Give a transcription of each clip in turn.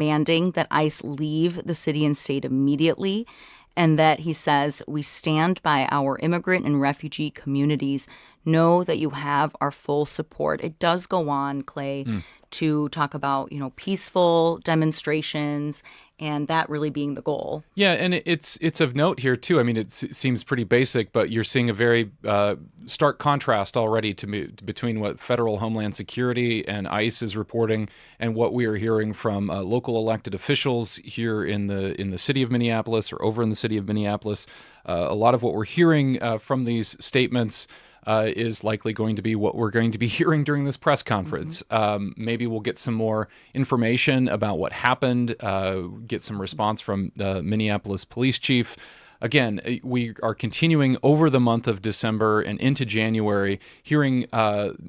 demanding that ICE leave the city and state immediately, and that he says, we stand by our immigrant and refugee communities. Know that you have our full support. It does go on, Clay, to talk about, peaceful demonstrations and that really being the goal. Yeah, and it's of note here, too. I mean, it seems pretty basic, but you're seeing a very stark contrast already between what Federal Homeland Security and ICE is reporting and what we are hearing from local elected officials here in the city of Minneapolis or over in the city of Minneapolis. A lot of what we're hearing from these statements is likely going to be what we're going to be hearing during this press conference. Maybe we'll get some more information about what happened, get some response from the Minneapolis police chief. Again, we are continuing over the month of December and into January, hearing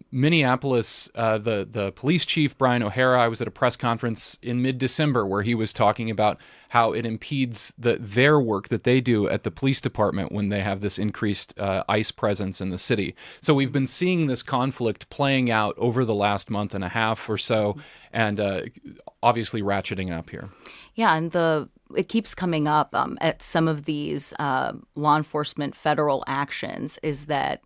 Minneapolis, the police chief, Brian O'Hara. I was at a press conference in mid-December where he was talking about how it impedes their work that they do at the police department when they have this increased ICE presence in the city. So we've been seeing this conflict playing out over the last month and a half or so, and obviously ratcheting up here. Yeah, and it keeps coming up at some of these law enforcement federal actions is that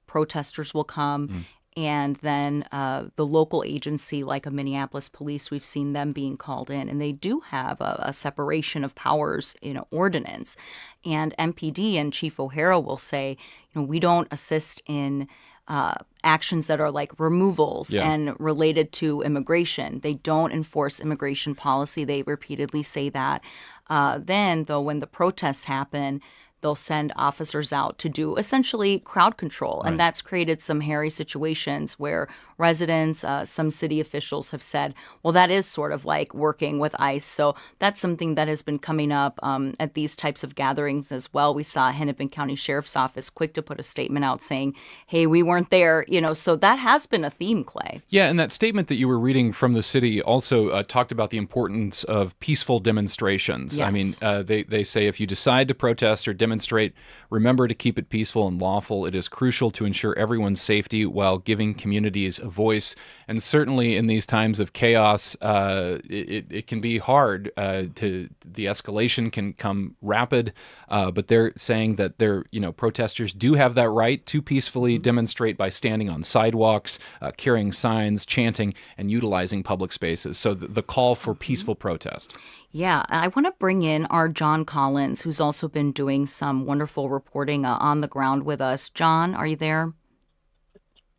protesters will come and then the local agency like a Minneapolis police, we've seen them being called in, and they do have a separation of powers ordinance. And MPD and Chief O'Hara will say, we don't assist in actions that are like removals and related to immigration. They don't enforce immigration policy. They repeatedly say that. Then, though, when the protests happen, they'll send officers out to do essentially crowd control. And that's created some hairy situations where residents, some city officials have said, well, that is sort of like working with ICE. So that's something that has been coming up at these types of gatherings as well. We saw Hennepin County Sheriff's Office quick to put a statement out saying, hey, we weren't there. So that has been a theme, Clay. Yeah, and that statement that you were reading from the city also talked about the importance of peaceful demonstrations. Yes. I mean, they say if you decide to protest or demonstrate, remember to keep it peaceful and lawful. It is crucial to ensure everyone's safety while giving communities a voice. And certainly in these times of chaos, it can be hard. The escalation can come rapid, but they're saying that protesters do have that right to peacefully demonstrate by standing on sidewalks, carrying signs, chanting, and utilizing public spaces. So the call for peaceful protest. Yeah, I want to bring in our John Collins, who's also been doing some wonderful reporting on the ground with us. John, are you there?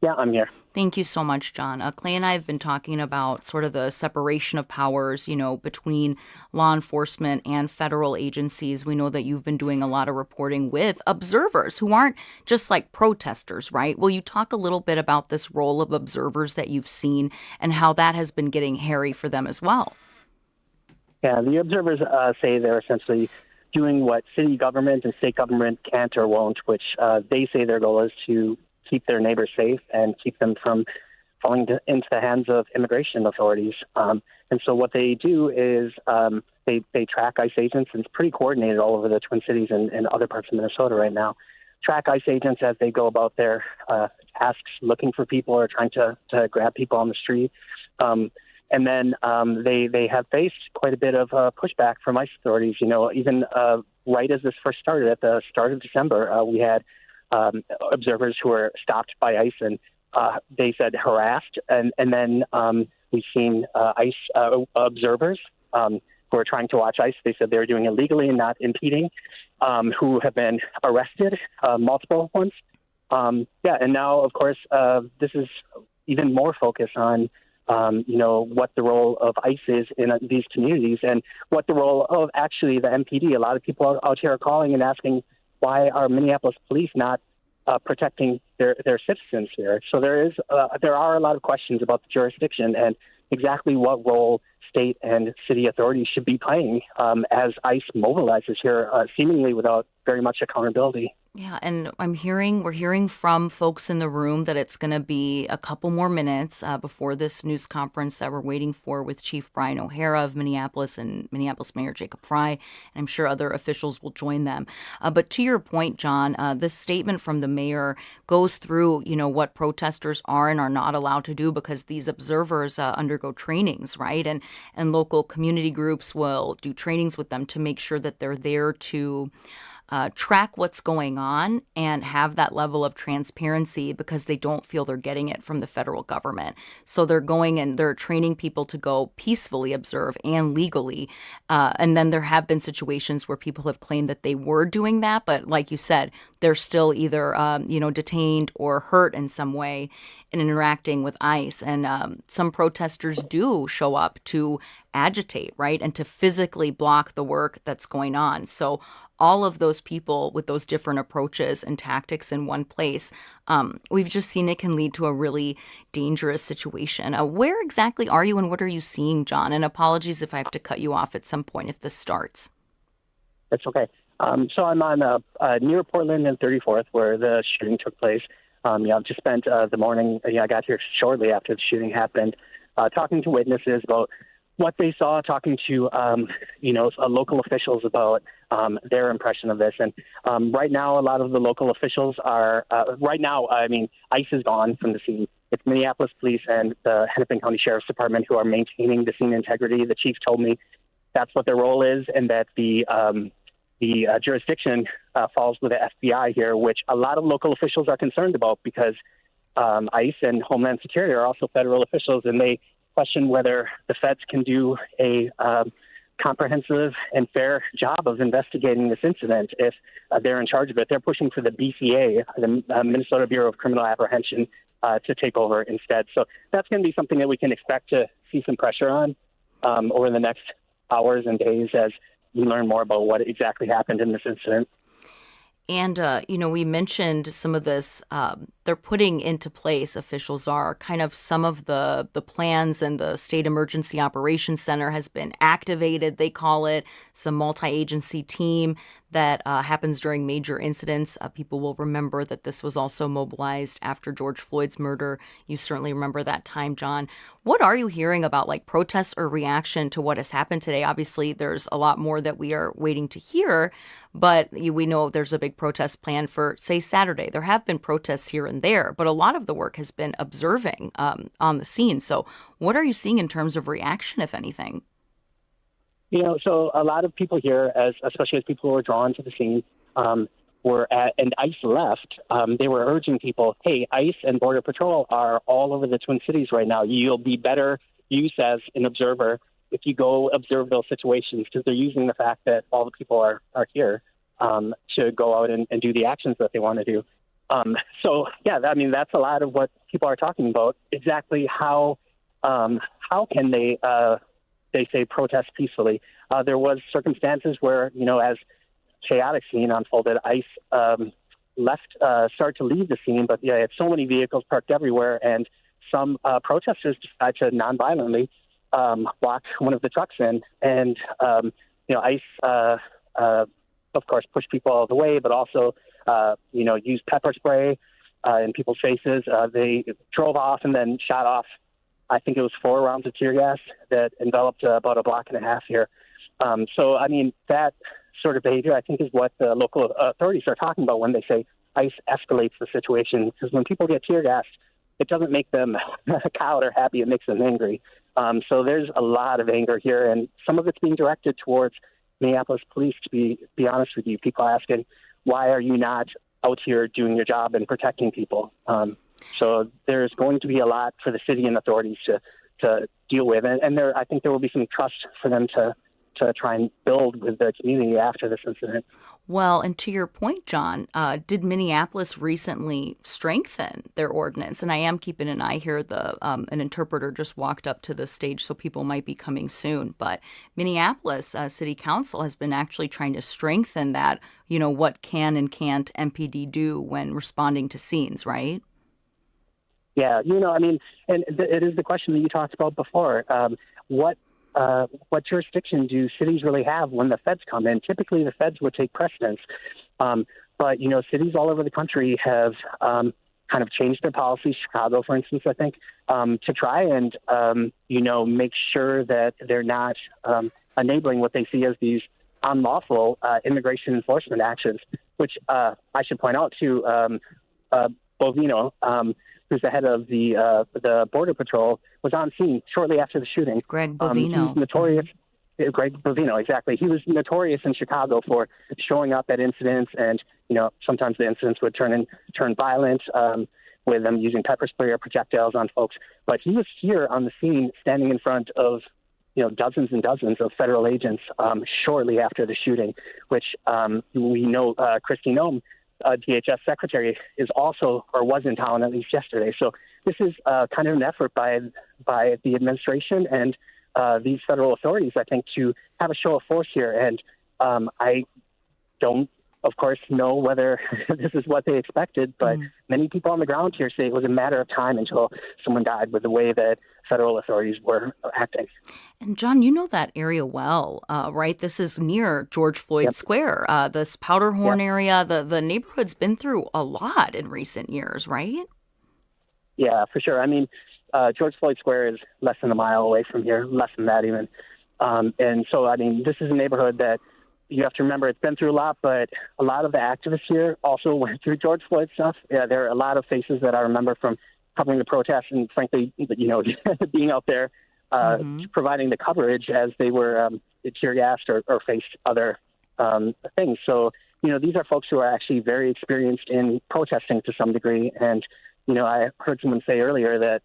Yeah, I'm here. Thank you so much, John. Clay and I have been talking about sort of the separation of powers, between law enforcement and federal agencies. We know that you've been doing a lot of reporting with observers who aren't just like protesters, right? Will you talk a little bit about this role of observers that you've seen and how that has been getting hairy for them as well? Yeah, the observers say they're essentially doing what city government and state government can't or won't, which they say their goal is to keep their neighbors safe and keep them from falling into the hands of immigration authorities. And so what they do is they track ICE agents, and it's pretty coordinated all over the Twin Cities and other parts of Minnesota right now. Track ICE agents as they go about their tasks, looking for people or trying to grab people on the street. And then they have faced quite a bit of pushback from ICE authorities. Even right as this first started, at the start of December, we had observers who were stopped by ICE and they said harassed. And then we've seen ICE observers who are trying to watch ICE. They said they were doing illegally and not impeding, who have been arrested, multiple ones. And now, of course, this is even more focus on what the role of ICE is in these communities and what the role of actually the MPD. A lot of people out here are calling and asking, why are Minneapolis police not protecting their citizens here? So there are a lot of questions about the jurisdiction and exactly what role state and city authorities should be playing as ICE mobilizes here, seemingly without very much accountability. Yeah, and we're hearing from folks in the room that it's going to be a couple more minutes before this news conference that we're waiting for with Chief Brian O'Hara of Minneapolis and Minneapolis Mayor Jacob Frey, and I'm sure other officials will join them. But to your point, John, this statement from the mayor goes through, what protesters are and are not allowed to do because these observers undergo trainings, right? And local community groups will do trainings with them to make sure that they're there to track what's going on and have that level of transparency because they don't feel they're getting it from the federal government. So they're going and they're training people to go peacefully observe and legally. And then there have been situations where people have claimed that they were doing that. But like you said, they're still either, detained or hurt in some way in interacting with ICE. And some protesters do show up to agitate, right, and to physically block the work that's going on. So all of those people with those different approaches and tactics in one place, we've just seen it can lead to a really dangerous situation. Where exactly are you and what are you seeing, John? And apologies if I have to cut you off at some point if this starts. That's okay. So I'm on near Portland and 34th where the shooting took place. I've just spent the morning, I got here shortly after the shooting happened, talking to witnesses about what they saw, talking to, local officials about their impression of this. And right now, a lot of the local officials are, ICE is gone from the scene. It's Minneapolis Police and the Hennepin County Sheriff's Department who are maintaining the scene integrity. The chief told me that's what their role is and that the jurisdiction falls with the FBI here, which a lot of local officials are concerned about because ICE and Homeland Security are also federal officials, and they question whether the feds can do a comprehensive and fair job of investigating this incident if they're in charge of it. They're pushing for the BCA, the Minnesota Bureau of Criminal Apprehension, to take over instead. So that's going to be something that we can expect to see some pressure on over the next hours and days as we learn more about what exactly happened in this incident. And, we mentioned some of this, they're putting into place, officials are, kind of some of the plans, and the State Emergency Operations Center has been activated, they call it, some multi-agency team that happens during major incidents. People will remember that this was also mobilized after George Floyd's murder. You certainly remember that time, John. What are you hearing about protests or reaction to what has happened today? Obviously, there's a lot more that we are waiting to hear, but we know there's a big protest planned for, say, Saturday. There have been protests here and there, but a lot of the work has been observing on the scene. So what are you seeing in terms of reaction, if anything? So a lot of people here, especially as people who were drawn to the scene, and ICE left, they were urging people, hey, ICE and Border Patrol are all over the Twin Cities right now. You'll be better used as an observer if you go observe those situations, because they're using the fact that all the people are here to go out and do the actions that they want to do. That's a lot of what people are talking about. Exactly how can they say protest peacefully? There was circumstances where, as chaotic scene unfolded, ICE started to leave the scene, but it's so many vehicles parked everywhere, and some protesters decided to nonviolently block one of the trucks in, and ICE of course pushed people out of the way, but also used pepper spray in people's faces. They drove off and then shot off, I think it was 4 rounds of tear gas that enveloped about a block and a half here. That sort of behavior, I think, is what the local authorities are talking about when they say ICE escalates the situation. Because when people get tear gassed, it doesn't make them cowed or happy. It makes them angry. So there's a lot of anger here, and some of it's being directed towards Minneapolis police, to be honest with you. People asking, why are you not out here doing your job and protecting people? So there's going to be a lot for the city and authorities to deal with. And I think there will be some trust for them to try and build with the community after this incident. Well, and to your point, John, did Minneapolis recently strengthen their ordinance? And I am keeping an eye here. An interpreter just walked up to the stage, so people might be coming soon. But Minneapolis City Council has been actually trying to strengthen that, what can and can't MPD do when responding to scenes, right? Yeah, and it is the question that you talked about before. What jurisdiction do cities really have when the feds come in? Typically, the feds would take precedence. But, cities all over the country have kind of changed their policies. Chicago, for instance, I think, to try and, make sure that they're not enabling what they see as these unlawful immigration enforcement actions, which I should point out to Bovino, who's the head of the Border Patrol, was on scene shortly after the shooting. Greg Bovino. He's notorious. Greg Bovino, exactly. He was notorious in Chicago for showing up at incidents, and sometimes the incidents would turn violent, with them using pepper spray or projectiles on folks. But he was here on the scene, standing in front of dozens and dozens of federal agents shortly after the shooting, which we know Kristi Noem, DHS secretary, is also or was in town at least yesterday. So this is kind of an effort by the administration and these federal authorities, I think, to have a show of force here. And I don't, of course, know whether this is what they expected, but many people on the ground here say it was a matter of time until someone died with the way that federal authorities were acting. And John, you know that area well, right? This is near George Floyd Square, this Powderhorn area. The neighborhood's been through a lot in recent years, right? Yeah, for sure. I mean, George Floyd Square is less than a mile away from here, less than that even. And so, I mean, this is a neighborhood that you have to remember it's been through a lot, but a lot of the activists here also went through George Floyd stuff. Yeah, there are a lot of faces that I remember from covering the protests and, frankly, being out there providing the coverage as they were tear gassed or faced other things. So, these are folks who are actually very experienced in protesting to some degree. And, I heard someone say earlier that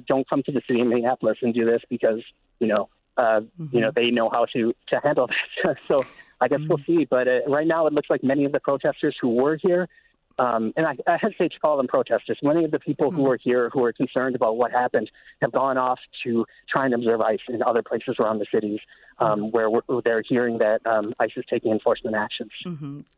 don't come to the city of Minneapolis and do this because, they know how to handle that. So I guess we'll see. But right now it looks like many of the protesters who were here, and I hesitate to call them protesters, many of the people who were here who are concerned about what happened have gone off to try and observe ICE in other places around the cities where they're hearing that ICE is taking enforcement actions.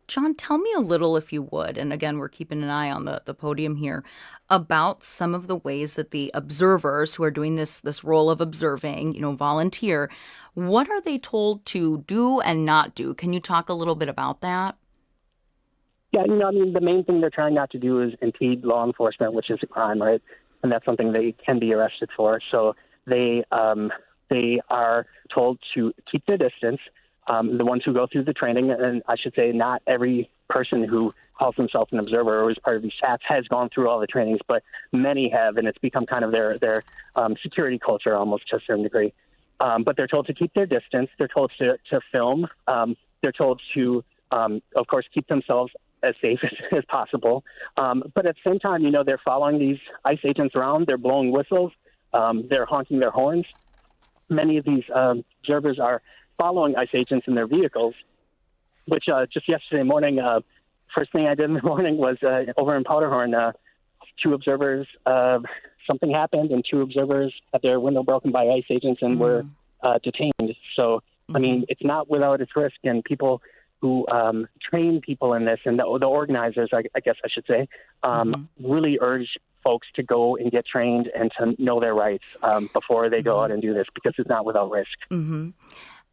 John, tell me a little, if you would, and again, we're keeping an eye on the podium here, about some of the ways that the observers who are doing this role of observing, volunteer, what are they told to do and not do? Can you talk a little bit about that? Yeah, the main thing they're trying not to do is impede law enforcement, which is a crime, right? And that's something they can be arrested for. So they are told to keep their distance. The ones who go through the training, and I should say not every person who calls themselves an observer or is part of these chats has gone through all the trainings, but many have, and it's become kind of their security culture almost to a certain degree. But they're told to keep their distance. They're told to film. They're told to, of course, keep themselves as safe as possible. But at the same time, they're following these ICE agents around. They're blowing whistles. They're honking their horns. Many of these observers are following ICE agents in their vehicles, which just yesterday morning, first thing I did in the morning was over in Powderhorn, two observers, something happened, and two observers had their window broken by ICE agents and were detained. So, I mean, it's not without its risk, and people who train people in this, and the organizers, I guess I should say, really urge folks to go and get trained and to know their rights before they go out and do this, because it's not without risk.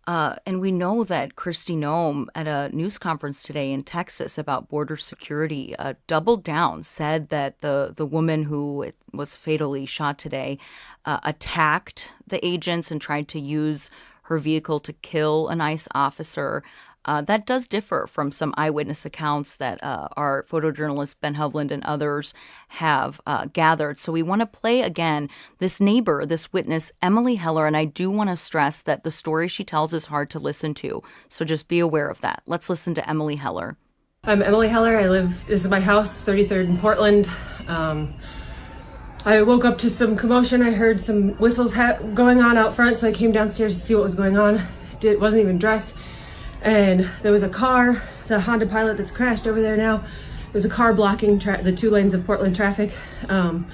And we know that Kristi Noem at a news conference today in Texas about border security doubled down, said that the woman who was fatally shot today attacked the agents and tried to use her vehicle to kill an ICE officer. That does differ from some eyewitness accounts that our photojournalist Ben Hovland and others have gathered. So we want to play again this neighbor, this witness, Emily Heller, and I do want to stress that the story she tells is hard to listen to. So just be aware of that. Let's listen to Emily Heller. I'm Emily Heller. This is my house, 33rd in Portland. I woke up to some commotion. I heard some whistles going on out front, so I came downstairs to see what was going on. Wasn't even dressed. And there was a car, the Honda Pilot that's crashed over there now. There's a car blocking the 2 lanes of Portland traffic. And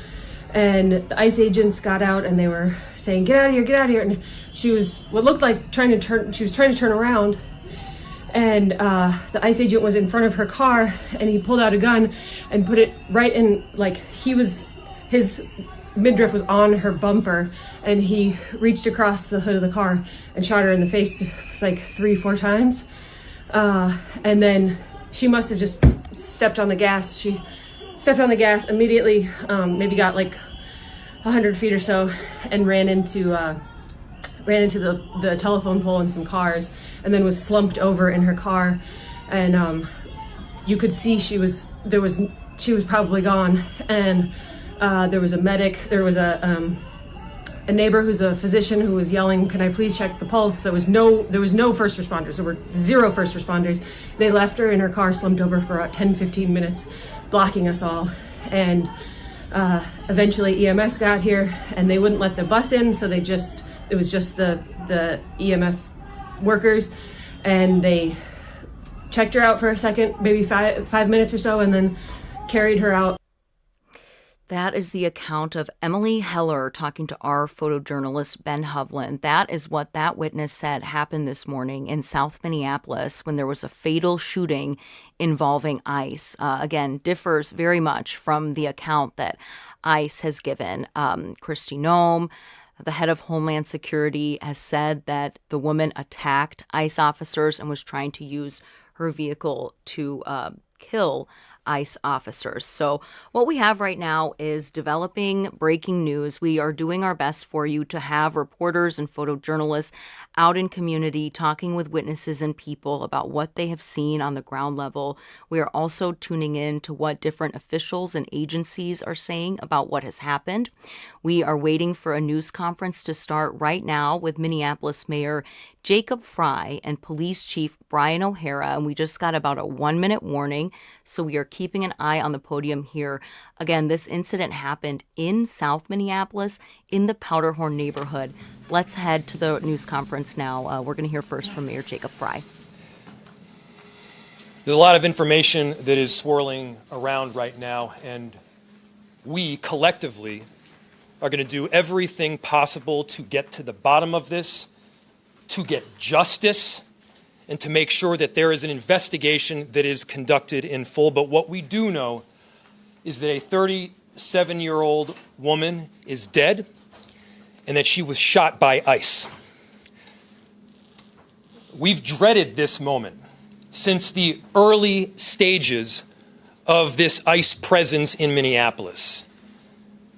the ICE agents got out and they were saying, get out of here, get out of here. And she was what looked like trying to turn around. And the ICE agent was in front of her car, and he pulled out a gun and put it right in, his midriff was on her bumper, and he reached across the hood of the car and shot her in the face, 3-4 times. And then she must have just stepped on the gas. She stepped on the gas immediately, maybe got like 100 feet or so, and ran into the telephone pole and some cars, and then was slumped over in her car. And you could see she was probably gone. And there was a medic. There was a neighbor who's a physician who was yelling, "Can I please check the pulse?" There was no first responders. There were 0 first responders. They left her in her car, slumped over for about 10-15 minutes, blocking us all. And eventually EMS got here, and they wouldn't let the bus in, so it was just the EMS workers, and they checked her out for a second, maybe five minutes or so, and then carried her out. That is the account of Emily Heller talking to our photojournalist, Ben Hovland. That is what that witness said happened this morning in South Minneapolis when there was a fatal shooting involving ICE. Again, differs very much from the account that ICE has given. Kristi Noem, the head of Homeland Security, has said that the woman attacked ICE officers and was trying to use her vehicle to kill ICE officers. So what we have right now is developing breaking news. We are doing our best for you to have reporters and photojournalists out in community talking with witnesses and people about what they have seen on the ground level. We are also tuning in to what different officials and agencies are saying about what has happened. We are waiting for a news conference to start right now with Minneapolis Mayor Jacob Frey and Police Chief Brian O'Hara, and we just got about a 1-minute warning, so we are keeping an eye on the podium here. Again, this incident happened in South Minneapolis in the Powderhorn neighborhood. Let's head to the news conference now. We're going to hear first from Mayor Jacob Frey. There's a lot of information that is swirling around right now, and we collectively are going to do everything possible to get to the bottom of this, to get justice, and to make sure that there is an investigation that is conducted in full. But what we do know is that a 37-year-old woman is dead and that she was shot by ICE. We've dreaded this moment since the early stages of this ICE presence in Minneapolis.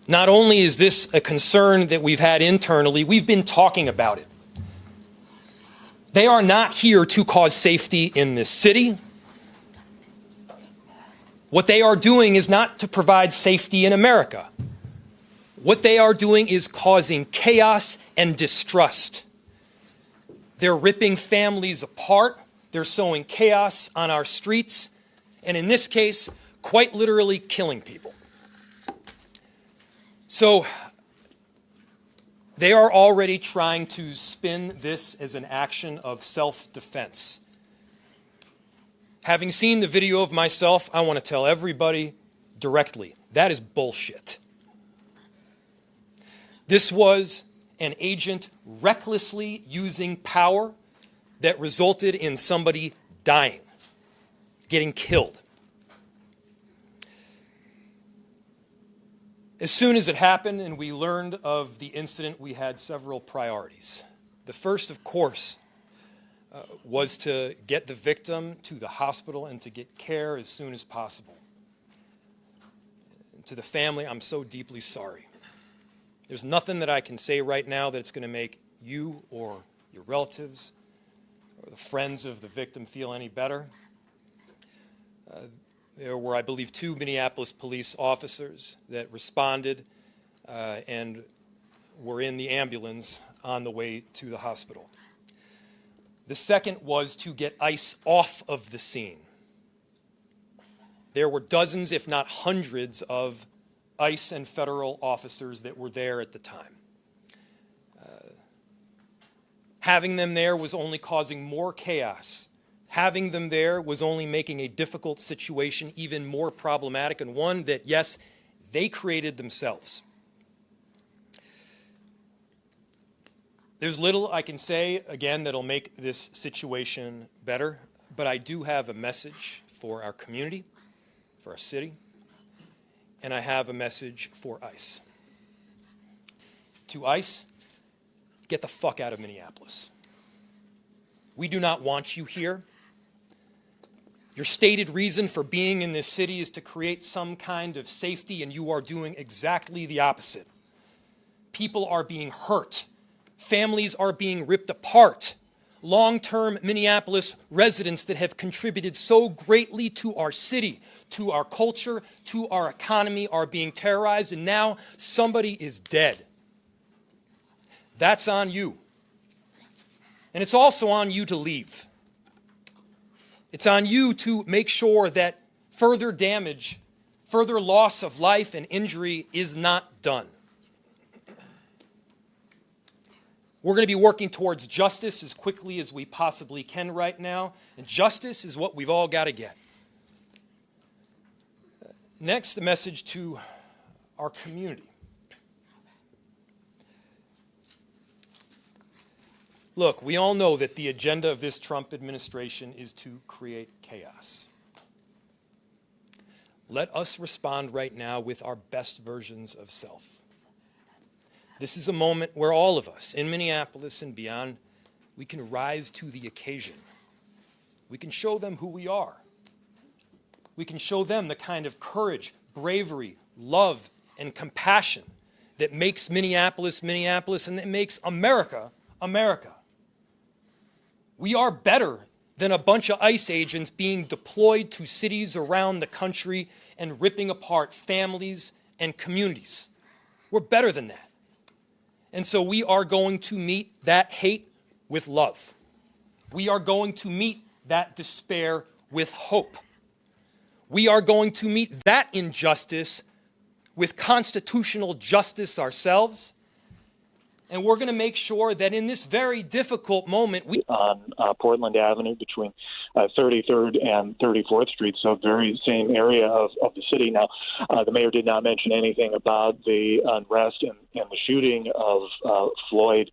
Not only is this a concern that we've had internally, we've been talking about it. They are not here to cause safety in this city. What they are doing is not to provide safety in America. What they are doing is causing chaos and distrust. They're ripping families apart. They're sowing chaos on our streets. And in this case, quite literally killing people. So they are already trying to spin this as an action of self-defense. Having seen the video of myself, I want to tell everybody directly, that is bullshit. This was an agent recklessly using power that resulted in somebody dying, getting killed. As soon as it happened and we learned of the incident, we had several priorities. The first, of course, was to get the victim to the hospital and to get care as soon as possible. To the family, I'm so deeply sorry. There's nothing that I can say right now that's going to make you or your relatives or the friends of the victim feel any better. There were, I believe, 2 Minneapolis police officers that responded and were in the ambulance on the way to the hospital. The second was to get ICE off of the scene. There were dozens, if not hundreds, of ICE and federal officers that were there at the time. Having them there was only causing more chaos. Having them there was only making a difficult situation even more problematic, and one that, yes, they created themselves. There's little I can say, again, that'll make this situation better, but I do have a message for our community, for our city, and I have a message for ICE. To ICE, get the fuck out of Minneapolis. We do not want you here. Your stated reason for being in this city is to create some kind of safety, and you are doing exactly the opposite. People are being hurt. Families are being ripped apart. Long-term Minneapolis residents that have contributed so greatly to our city, to our culture, to our economy are being terrorized, and now somebody is dead. That's on you. And it's also on you to leave. It's on you to make sure that further damage, further loss of life and injury is not done. We're going to be working towards justice as quickly as we possibly can right now, and justice is what we've all got to get. Next, a message to our community. Look, we all know that the agenda of this Trump administration is to create chaos. Let us respond right now with our best versions of self. This is a moment where all of us in Minneapolis and beyond, we can rise to the occasion. We can show them who we are. We can show them the kind of courage, bravery, love, and compassion that makes Minneapolis, Minneapolis, and that makes America, America. We are better than a bunch of ICE agents being deployed to cities around the country and ripping apart families and communities. We're better than that. And so we are going to meet that hate with love. We are going to meet that despair with hope. We are going to meet that injustice with constitutional justice ourselves. And we're going to make sure that in this very difficult moment, we on Portland Avenue between 33rd and 34th Street, so very same area of the city. Now, the mayor did not mention anything about the unrest and the shooting of Floyd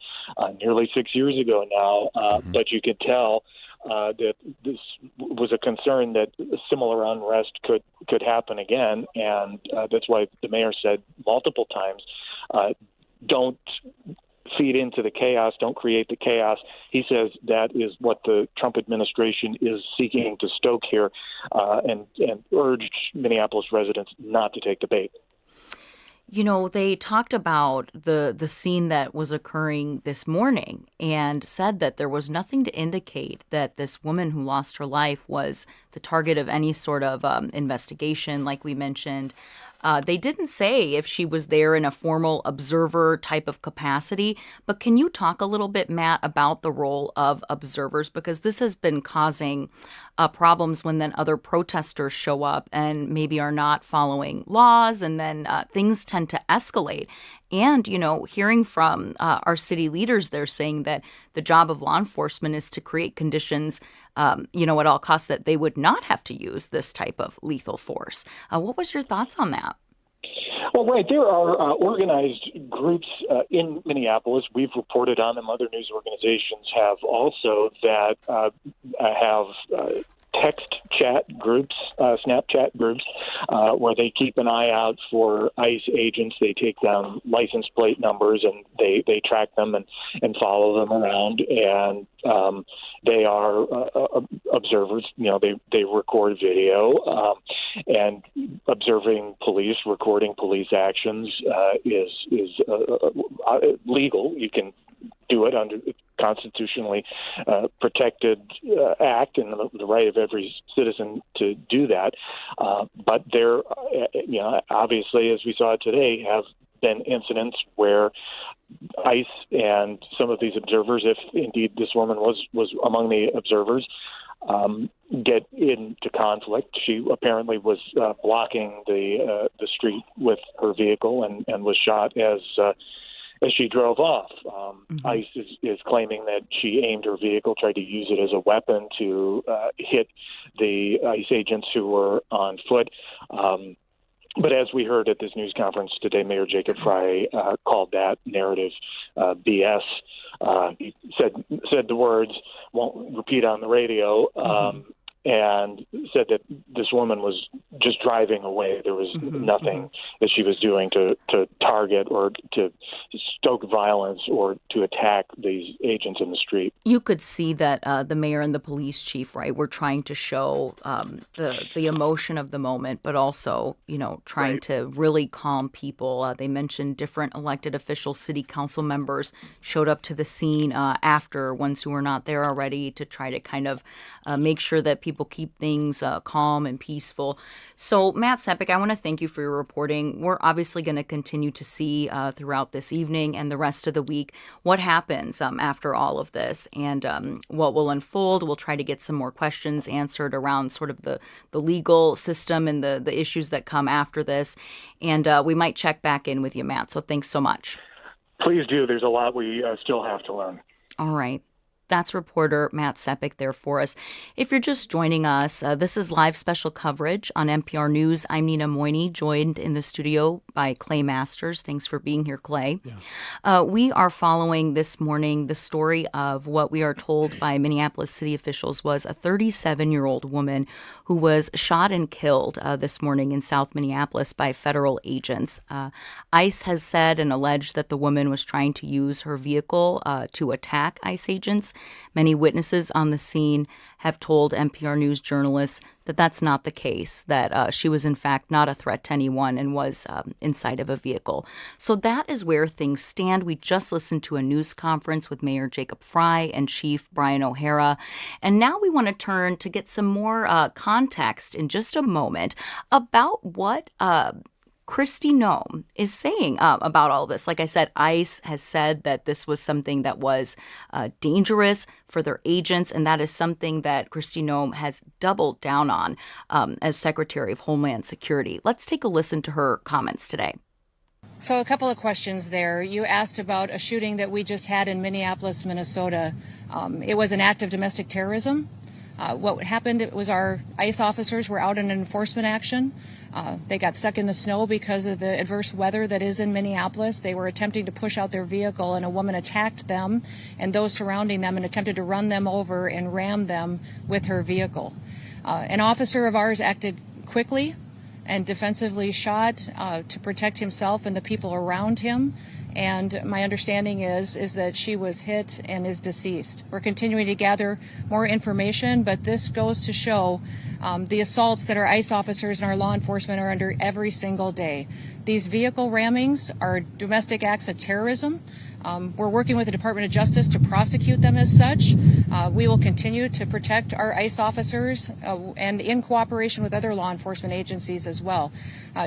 nearly 6 years ago now, but you could tell that this was a concern that similar unrest could happen again, and that's why the mayor said multiple times, don't feed into the chaos, don't create the chaos. He says that is what the Trump administration is seeking to stoke here, and urged Minneapolis residents not to take the bait. You know, they talked about the scene that was occurring this morning and said that there was nothing to indicate that this woman who lost her life was the target of any sort of investigation, like we mentioned. They didn't say if she was there in a formal observer type of capacity, but can you talk a little bit, Matt, about the role of observers? Because this has been causing problems when then other protesters show up and maybe are not following laws, and then things tend to escalate. And, you know, hearing from our city leaders, they're saying that the job of law enforcement is to create conditions, at all costs, that they would not have to use this type of lethal force. What was your thoughts on that? Well, right. There are organized groups in Minneapolis. We've reported on them. Other news organizations have also, that have text chat groups, Snapchat groups, where they keep an eye out for ICE agents. They take down license plate numbers and they track them and follow them around. And they are observers. You know, they record video, and observing police, recording police actions is legal. You can do it under constitutionally protected act and the right of every citizen to do that. But there, obviously, as we saw today, have been incidents where ICE and some of these observers, if indeed this woman was among the observers, get into conflict. She apparently was blocking the street with her vehicle and was shot as she drove off. ICE is claiming that she aimed her vehicle, tried to use it as a weapon to hit the ICE agents who were on foot. But as we heard at this news conference today, Mayor Jacob Frey called that narrative BS. He said the words, won't repeat on the radio, and said that this woman was just driving away. There was nothing that she was doing to target or to stoke violence or to attack these agents in the street. You could see that the mayor and the police chief, right, were trying to show the emotion of the moment, but also, trying to really calm people. They mentioned different elected officials, city council members showed up to the scene after, ones who were not there already, to try to kind of make sure that people keep things calm and peaceful. So, Matt Sepik, I want to thank you for your reporting. We're obviously going to continue to see throughout this evening and the rest of the week what happens after all of this and what will unfold. We'll try to get some more questions answered around sort of the legal system and the issues that come after this. And we might check back in with you, Matt. So thanks so much. Please do. There's a lot we still have to learn. All right. That's reporter Matt Sepik there for us. If you're just joining us, this is live special coverage on NPR News. I'm Nina Moyni, joined in the studio by Clay Masters. Thanks for being here, Clay. Yeah. We are following this morning the story of what we are told by Minneapolis city officials was a 37-year-old woman who was shot and killed this morning in South Minneapolis by federal agents. ICE has said and alleged that the woman was trying to use her vehicle to attack ICE agents. Many witnesses on the scene have told NPR News journalists that that's not the case, that she was in fact not a threat to anyone and was inside of a vehicle. So that is where things stand. We just listened to a news conference with Mayor Jacob Frey and Chief Brian O'Hara. And now we want to turn to get some more context in just a moment about what Kristi Noem is saying about all this. Like I said, ICE has said that this was something that was dangerous for their agents, and that is something that Kristi Noem has doubled down on as Secretary of Homeland Security. Let's take a listen to her comments today. So a couple of questions there. You asked about a shooting that we just had in Minneapolis, Minnesota. It was an act of domestic terrorism. What happened was our ICE officers were out in an enforcement action. They got stuck in the snow because of the adverse weather that is in Minneapolis. They were attempting to push out their vehicle, and a woman attacked them and those surrounding them and attempted to run them over and ram them with her vehicle. An officer of ours acted quickly and defensively shot to protect himself and the people around him. And my understanding is that she was hit and is deceased. We're continuing to gather more information, but this goes to show the assaults that our ICE officers and our law enforcement are under every single day. These vehicle rammings are domestic acts of terrorism. We're working with the Department of Justice to prosecute them as such. We will continue to protect our ICE officers and in cooperation with other law enforcement agencies as well.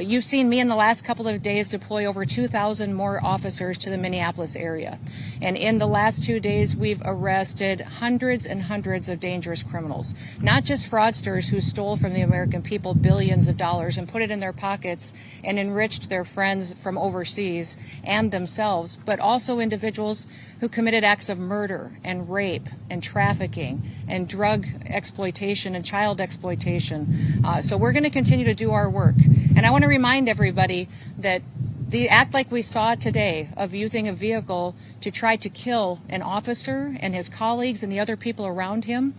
You've seen me in the last couple of days deploy over 2,000 more officers to the Minneapolis area. And in the last 2 days, we've arrested hundreds and hundreds of dangerous criminals, not just fraudsters who stole from the American people billions of dollars and put it in their pockets and enriched their friends from overseas and themselves, but also individuals who committed acts of murder and rape and trafficking and drug exploitation and child exploitation. So we're going to continue to do our work. And I want to remind everybody that the act like we saw today of using a vehicle to try to kill an officer and his colleagues and the other people around him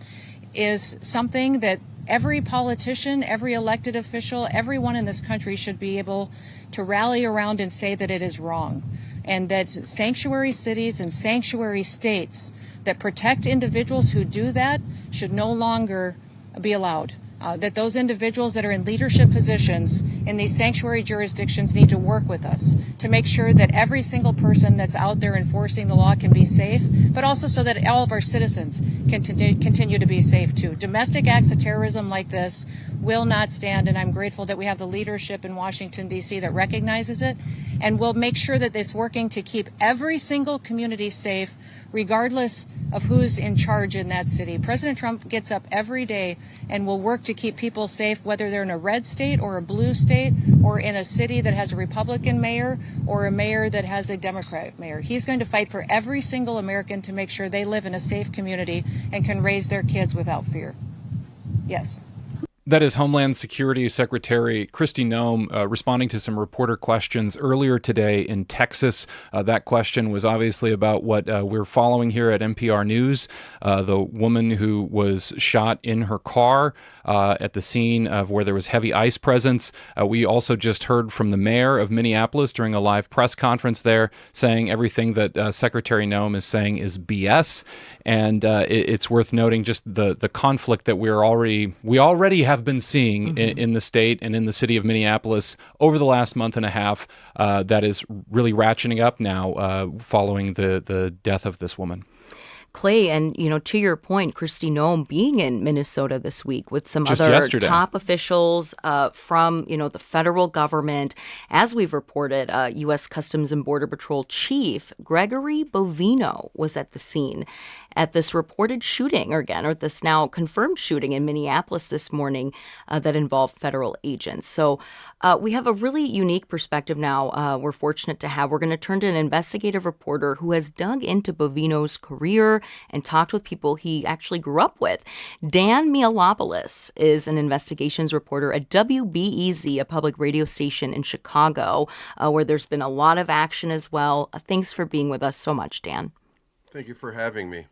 is something that every politician, every elected official, everyone in this country should be able to rally around and say that it is wrong. And that sanctuary cities and sanctuary states that protect individuals who do that should no longer be allowed. That those individuals that are in leadership positions in these sanctuary jurisdictions need to work with us to make sure that every single person that's out there enforcing the law can be safe, but also so that all of our citizens can continue to be safe too. Domestic acts of terrorism like this will not stand, and I'm grateful that we have the leadership in Washington, D.C. that recognizes it, and will make sure that it's working to keep every single community safe, regardless of who's in charge in that city. President Trump gets up every day and will work to keep people safe, whether they're in a red state or a blue state or in a city that has a Republican mayor or a mayor that has a Democrat mayor. He's going to fight for every single American to make sure they live in a safe community and can raise their kids without fear. Yes. That is Homeland Security Secretary Kristi Noem responding to some reporter questions earlier today in Texas. That question was obviously about what we're following here at NPR News, the woman who was shot in her car at the scene of where there was heavy ICE presence. We also just heard from the mayor of Minneapolis during a live press conference there, saying everything that Secretary Noem is saying is BS. And it's worth noting just the conflict that we already have been seeing in the state and in the city of Minneapolis over the last month and a half. That is really ratcheting up now following the death of this woman. Clay, and to your point, Kristi Noem being in Minnesota this week with some Just other yesterday. top officials from the federal government. As we've reported, U.S. Customs and Border Patrol Chief Gregory Bovino was at the scene at this reported shooting, or this now confirmed shooting in Minneapolis this morning that involved federal agents. So we have a really unique perspective now we're fortunate to have. We're going to turn to an investigative reporter who has dug into Bovino's career and talked with people he actually grew up with. Dan Mialopoulos is an investigations reporter at WBEZ, a public radio station in Chicago, where there's been a lot of action as well. Thanks for being with us so much, Dan. Thank you for having me.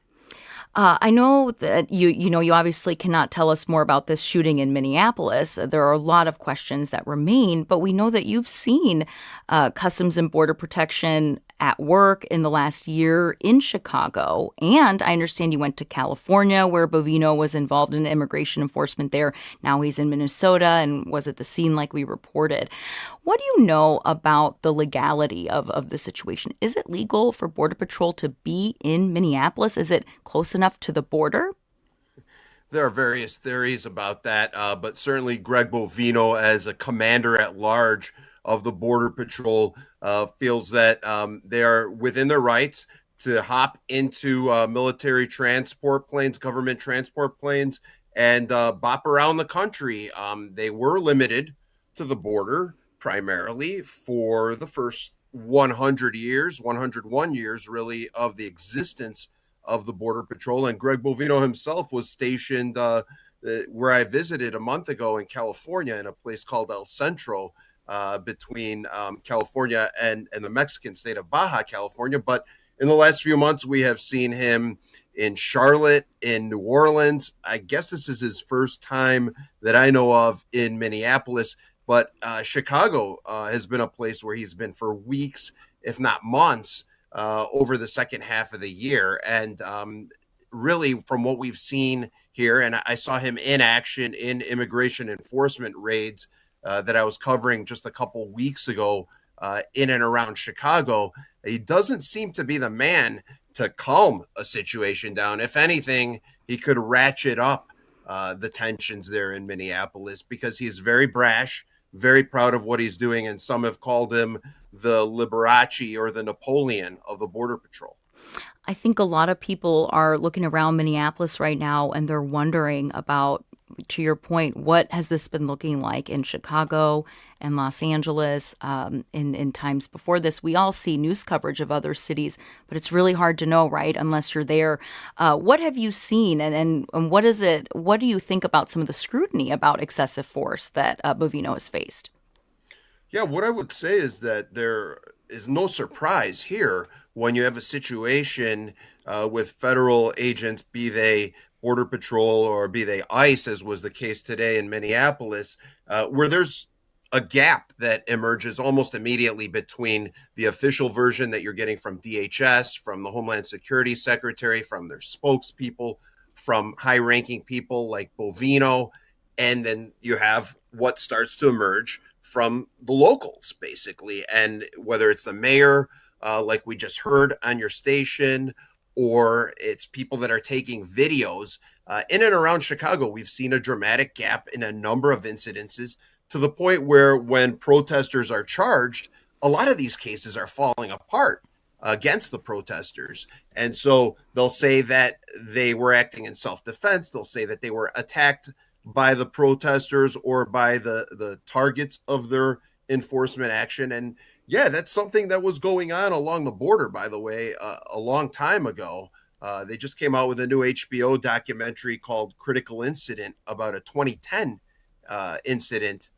I know that you obviously cannot tell us more about this shooting in Minneapolis. There are a lot of questions that remain, but we know that you've seen Customs and Border Protection at work in the last year in Chicago. And I understand you went to California, where Bovino was involved in immigration enforcement there. Now he's in Minnesota and was at the scene like we reported. What do you know about the legality of the situation? Is it legal for Border Patrol to be in Minneapolis? Is it close enough to the border? There are various theories about that, but certainly Greg Bovino, as a commander at large of the Border Patrol, feels that they are within their rights to hop into military transport planes, government transport planes, and bop around the country. They were limited to the border primarily for the first 101 years, really, of the existence of the Border Patrol. And Greg Bovino himself was stationed where I visited a month ago in California, in a place called El Centro, between California and the Mexican state of Baja California. But in the last few months, we have seen him in Charlotte, in New Orleans. I guess this is his first time that I know of in Minneapolis. But Chicago has been a place where he's been for weeks, if not months, over the second half of the year. And really, from what we've seen here, and I saw him in action in immigration enforcement raids that I was covering just a couple weeks ago in and around Chicago, he doesn't seem to be the man to calm a situation down. If anything, he could ratchet up the tensions there in Minneapolis, because he's very brash, very proud of what he's doing, and some have called him the Liberace or the Napoleon of the Border Patrol. I think a lot of people are looking around Minneapolis right now and they're wondering about, to your point, what has this been looking like in Chicago and Los Angeles in times before this? We all see news coverage of other cities, but it's really hard to know, right, unless you're there. What have you seen, and what is it? What do you think about some of the scrutiny about excessive force that Bovino has faced? Yeah, what I would say is that there is no surprise here when you have a situation with federal agents, be they Border Patrol or be they ICE, as was the case today in Minneapolis, where there's a gap that emerges almost immediately between the official version that you're getting from DHS, from the Homeland Security Secretary, from their spokespeople, from high-ranking people like Bovino, and then you have what starts to emerge from the locals, basically. And whether it's the mayor, like we just heard on your station, or it's people that are taking videos in and around Chicago, we've seen a dramatic gap in a number of incidences, to the point where when protesters are charged, a lot of these cases are falling apart against the protesters. And so they'll say that they were acting in self-defense. They'll say that they were attacked by the protesters or by the targets of their enforcement action. And yeah, that's something that was going on along the border, by the way, a long time ago. They just came out with a new HBO documentary called Critical Incident about a 2010 incident,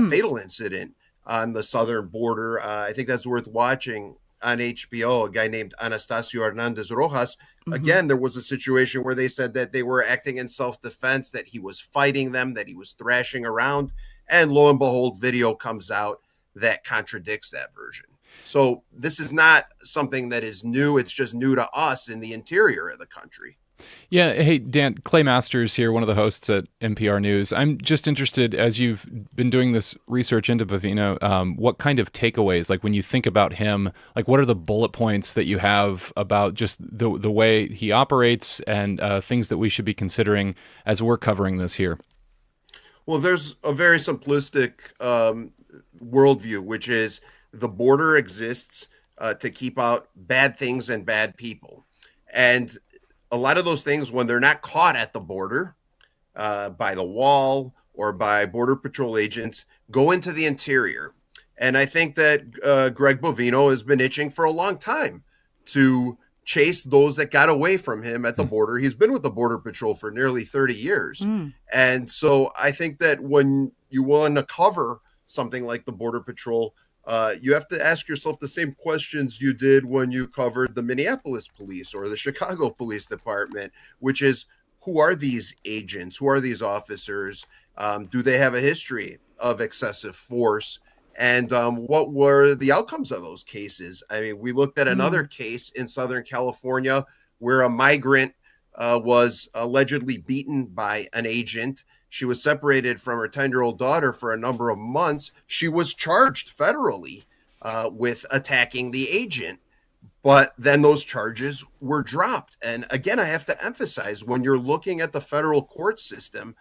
fatal incident on the southern border. I think that's worth watching on HBO, a guy named Anastasio Hernandez Rojas. Again, there was a situation where they said that they were acting in self-defense, that he was fighting them, that he was thrashing around. And lo and behold, video comes out that contradicts that version. So this is not something that is new. It's just new to us in the interior of the country. Yeah. Hey, Dan, Clay Masters here, one of the hosts at NPR News. I'm just interested, as you've been doing this research into Bovino, what kind of takeaways, like when you think about him, like what are the bullet points that you have about just the way he operates and things that we should be considering as we're covering this here? Well, there's a very simplistic worldview, which is the border exists to keep out bad things and bad people. And a lot of those things, when they're not caught at the border by the wall or by Border Patrol agents, go into the interior. And I think that Greg Bovino has been itching for a long time to chase those that got away from him at the border. He's been with the Border Patrol for nearly 30 years. And so I think that when you want to cover something like the Border Patrol, you have to ask yourself the same questions you did when you covered the Minneapolis police or the Chicago Police Department, which is, who are these agents? Who are these officers? Do they have a history of excessive force? And what were the outcomes of those cases? I mean, we looked at another case in Southern California where a migrant was allegedly beaten by an agent. She was separated from her 10-year-old daughter for a number of months. She was charged federally with attacking the agent, but then those charges were dropped. And again, I have to emphasize, when you're looking at the federal court system,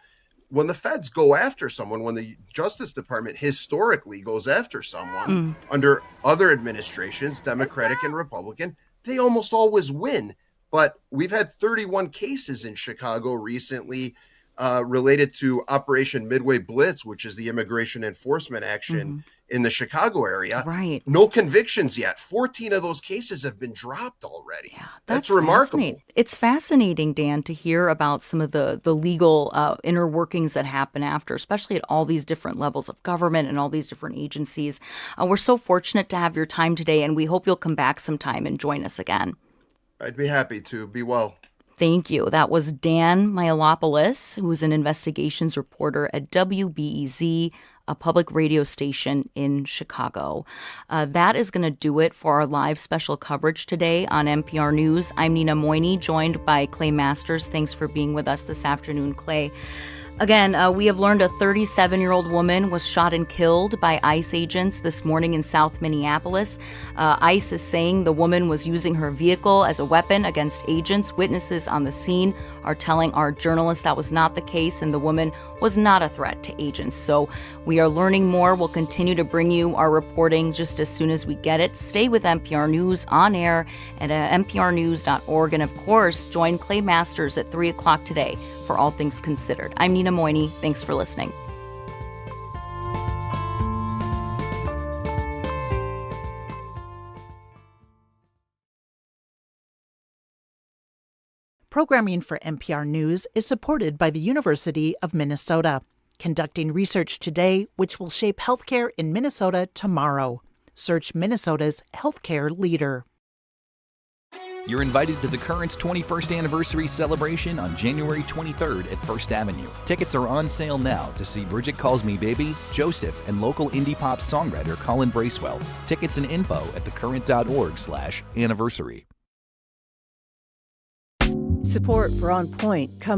when the feds go after someone, when the Justice Department historically goes after someone under other administrations, Democratic and Republican, they almost always win. But we've had 31 cases in Chicago recently related to Operation Midway Blitz, which is the immigration enforcement action in the Chicago area. Right. No convictions yet. 14 of those cases have been dropped already. Yeah, that's remarkable. It's fascinating, Dan, to hear about some of the legal inner workings that happen after, especially at all these different levels of government and all these different agencies. We're so fortunate to have your time today, and we hope you'll come back sometime and join us again. I'd be happy to. Be well. Thank you. That was Dan Myalopoulos, who is an investigations reporter at WBEZ, a public radio station in Chicago. That is going to do it for our live special coverage today on NPR News. I'm Nina Moini, joined by Clay Masters. Thanks for being with us this afternoon, Clay. Again, we have learned a 37-year-old woman was shot and killed by ICE agents this morning in South Minneapolis. ICE is saying the woman was using her vehicle as a weapon against agents. Witnesses on the scene are telling our journalists that was not the case, and the woman was not a threat to agents. So we are learning more. We'll continue to bring you our reporting just as soon as we get it. Stay with NPR News on air at nprnews.org. And of course, join Clay Masters at 3 o'clock today for All Things Considered. I'm Nina Moini. Thanks for listening. Programming for NPR News is supported by the University of Minnesota, conducting research today which will shape healthcare in Minnesota tomorrow. Search Minnesota's healthcare leader. You're invited to the Current's 21st anniversary celebration on January 23rd at First Avenue. Tickets are on sale now to see Bridget Calls Me Baby, Joseph, and local indie pop songwriter Colin Bracewell. Tickets and info at thecurrent.org/anniversary. Support for On Point comes